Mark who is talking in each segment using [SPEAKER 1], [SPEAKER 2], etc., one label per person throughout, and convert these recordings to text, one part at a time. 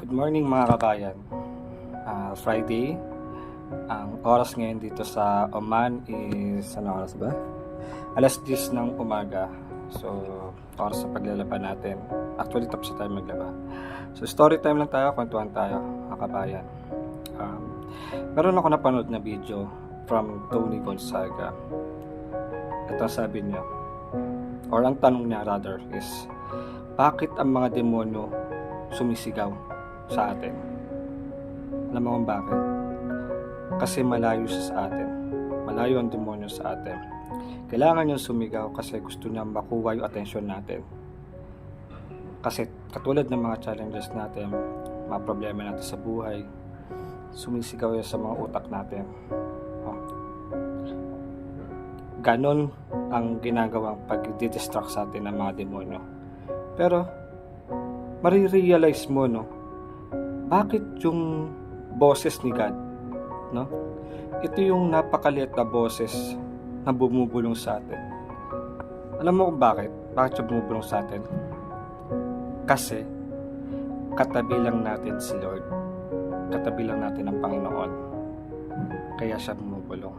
[SPEAKER 1] Good morning mga kabayan. Friday. Ang oras ngayon dito sa Oman is ano oras ba? Alas 10 ng umaga. So, oras sa paglalaba natin. Actually, tapos na tayo maglaba. So, story time lang tayo, kwentuhan tayo mga kabayan. Meron ako napanood na video from Tony Gonzaga. Ito sabi niya, or ang tanong niya rather is, bakit ang mga demonyo sumisigaw sa atin? Alam mo kung bakit? Kasi malayo siya sa atin. Malayo ang demonyo sa atin. Kailangan niyang sumigaw kasi gusto niya makuha yung atensyon natin. Kasi katulad ng mga challenges natin, mga problema natin sa buhay, sumisigaw yan sa mga utak natin. Ganon ang ginagawang pag-distract sa atin ng mga demonyo. Pero marirealize mo, no, bakit yung boses ni God, no, ito yung napakaliit na boses na bumubulong sa atin. Alam mo kung bakit siya bumubulong sa atin? Kasi katabi lang natin si Lord, katabi lang natin ang Panginoon, kaya siya bumubulong.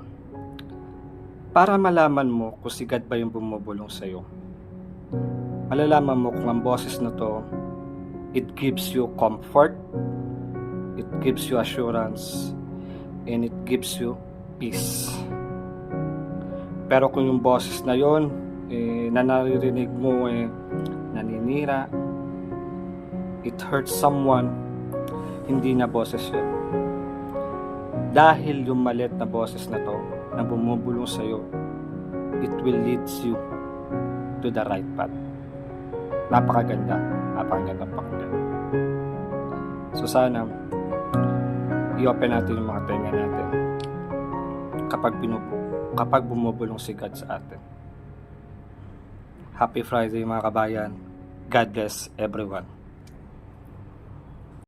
[SPEAKER 1] Para malaman mo kung si God ba yung bumubulong sa iyo, malalaman mo kung ang boses na to, it gives you comfort, it gives you assurance, and it gives you peace. Pero kung yung boses na yon na naririnig mo naninira, it hurts someone, hindi na boses yun. Dahil yung maliit na boses na to na bumubulong sa iyo, it will lead you to the right path. Napakaganda pakinggan. So sana i-open natin yung mga tenga natin kapag bumubulong si God sa atin. Happy Friday mga kabayan. God bless everyone.